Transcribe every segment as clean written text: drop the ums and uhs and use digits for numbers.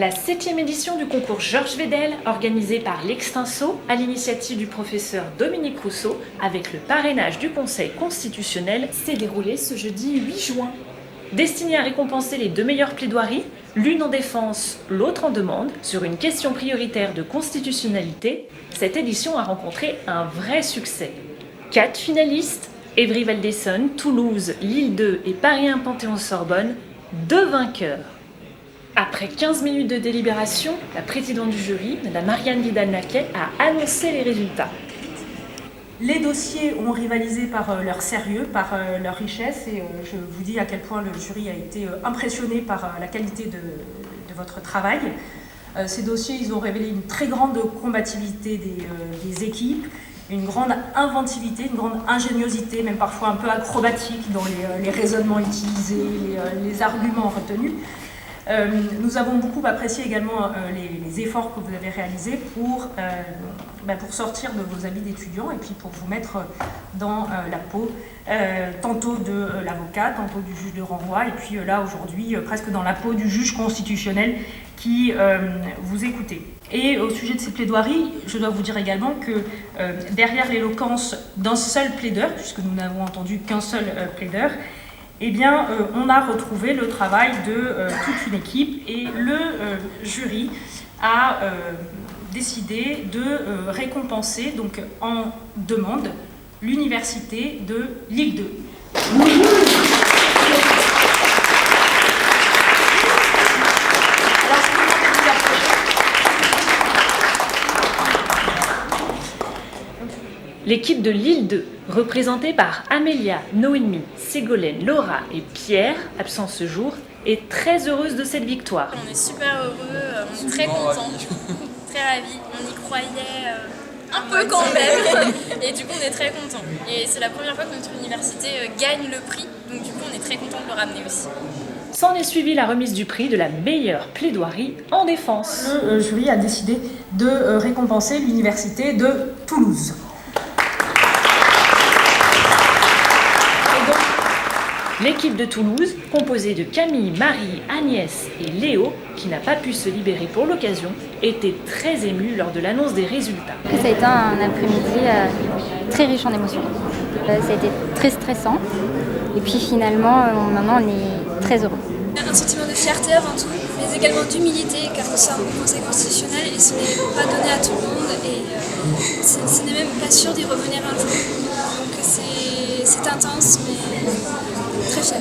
La 7e édition du concours Georges Vedel, organisée par l'Extinso, à l'initiative du professeur Dominique Rousseau, avec le parrainage du Conseil constitutionnel, s'est déroulée ce jeudi 8 juin. Destinée à récompenser les 2 meilleures plaidoiries, l'une en défense, l'autre en demande, sur une question prioritaire de constitutionnalité, cette édition a rencontré un vrai succès. 4 finalistes, Évry-Val d'Essonne, Toulouse, Lille 2 et Paris 1 Panthéon-Sorbonne, 2 vainqueurs. Après 15 minutes de délibération, la présidente du jury, Mme Marianne Vidal-Naquet, a annoncé les résultats. Les dossiers ont rivalisé par leur sérieux, par leur richesse, et je vous dis à quel point le jury a été impressionné par la qualité de votre travail. Ces dossiers, ils ont révélé une très grande combativité des équipes, une grande inventivité, une grande ingéniosité, même parfois un peu acrobatique dans les raisonnements utilisés, les arguments retenus. Nous avons beaucoup apprécié également les efforts que vous avez réalisés pour sortir de vos habits d'étudiants et puis pour vous mettre dans la peau tantôt de l'avocat, tantôt du juge de renvoi et puis là aujourd'hui presque dans la peau du juge constitutionnel qui vous écoutez. Et au sujet de ces plaidoiries, je dois vous dire également que derrière l'éloquence d'un seul plaideur, puisque nous n'avons entendu qu'un seul plaideur, eh bien, on a retrouvé le travail de toute une équipe et le jury a décidé de récompenser, donc en demande, l'université de Lille 2. L'équipe de Lille 2, représentée par Amélia, Noémie, Ségolène, Laura et Pierre, absents ce jour, est très heureuse de cette victoire. On est super heureux, on est très contents, très ravis. On y croyait un peu quand même, et du coup on est très contents. Et c'est la première fois que notre université gagne le prix, donc du coup on est très contents de le ramener aussi. S'en est suivi la remise du prix de la meilleure plaidoirie en défense. Le jury a décidé de récompenser l'université de Toulouse. L'équipe de Toulouse, composée de Camille, Marie, Agnès et Léo, qui n'a pas pu se libérer pour l'occasion, était très émue lors de l'annonce des résultats. Ça a été un après-midi très riche en émotions. Ça a été très stressant et puis finalement, maintenant on est très heureux. Un sentiment de fierté avant tout, mais également d'humilité car nous sommes au Conseil constitutionnel et ce n'est pas donné à tout le monde et ce n'est même pas sûr d'y revenir un jour. Donc c'est intense mais très fier.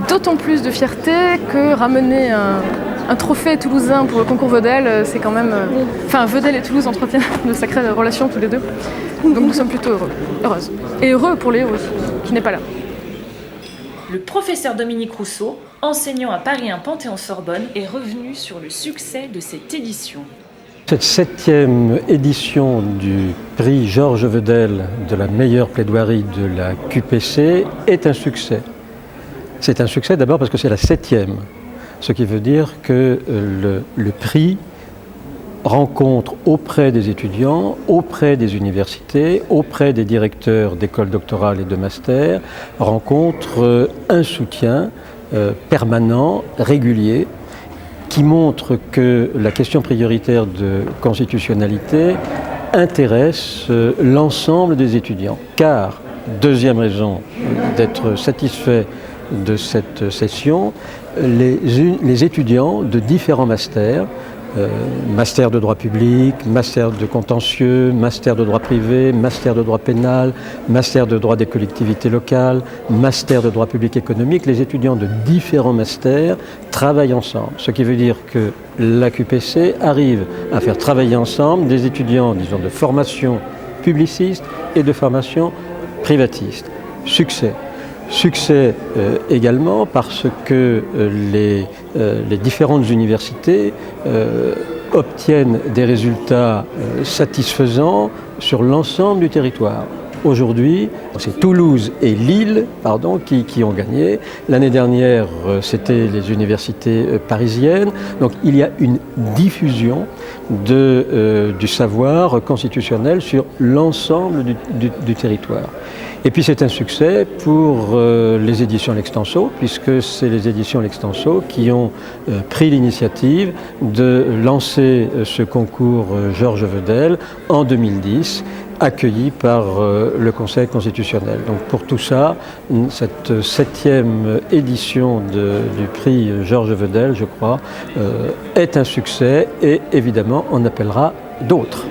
D'autant plus de fierté que ramener un trophée toulousain pour le concours Vedel, c'est quand même... Enfin, Vedel et Toulouse entretiennent de sacrées relations tous les deux. Donc nous sommes plutôt heureuses. Et heureux pour Léo aussi, qui n'est pas là. Le professeur Dominique Rousseau, enseignant à Paris 1 Panthéon-Sorbonne, est revenu sur le succès de cette édition. Cette 7e édition du prix Georges Vedel de la meilleure plaidoirie de la QPC est un succès. C'est un succès d'abord parce que c'est la 7e, ce qui veut dire que le prix rencontre auprès des étudiants, auprès des universités, auprès des directeurs d'écoles doctorales et de master, rencontre un soutien permanent, régulier, qui montre que la question prioritaire de constitutionnalité intéresse l'ensemble des étudiants. Car, deuxième raison d'être satisfait de cette session, les étudiants de différents masters, master de droit public, master de contentieux, master de droit privé, master de droit pénal, master de droit des collectivités locales, master de droit public économique, les étudiants de différents masters travaillent ensemble. Ce qui veut dire que la QPC arrive à faire travailler ensemble des étudiants, disons, de formation publiciste et de formation privatiste. Succès. Succès également parce que les différentes universités obtiennent des résultats satisfaisants sur l'ensemble du territoire. aujourd'hui, c'est Toulouse et Lille qui ont gagné. L'année dernière, c'était les universités parisiennes. Donc il y a une diffusion du savoir constitutionnel sur l'ensemble du territoire. Et puis c'est un succès pour les éditions L'Extenso, puisque c'est les éditions L'Extenso qui ont pris l'initiative de lancer ce concours Georges Vedel en 2010, accueilli par le Conseil constitutionnel. Donc pour tout ça, cette 7e édition du prix Georges Vedel, je crois, est un succès et évidemment on appellera d'autres.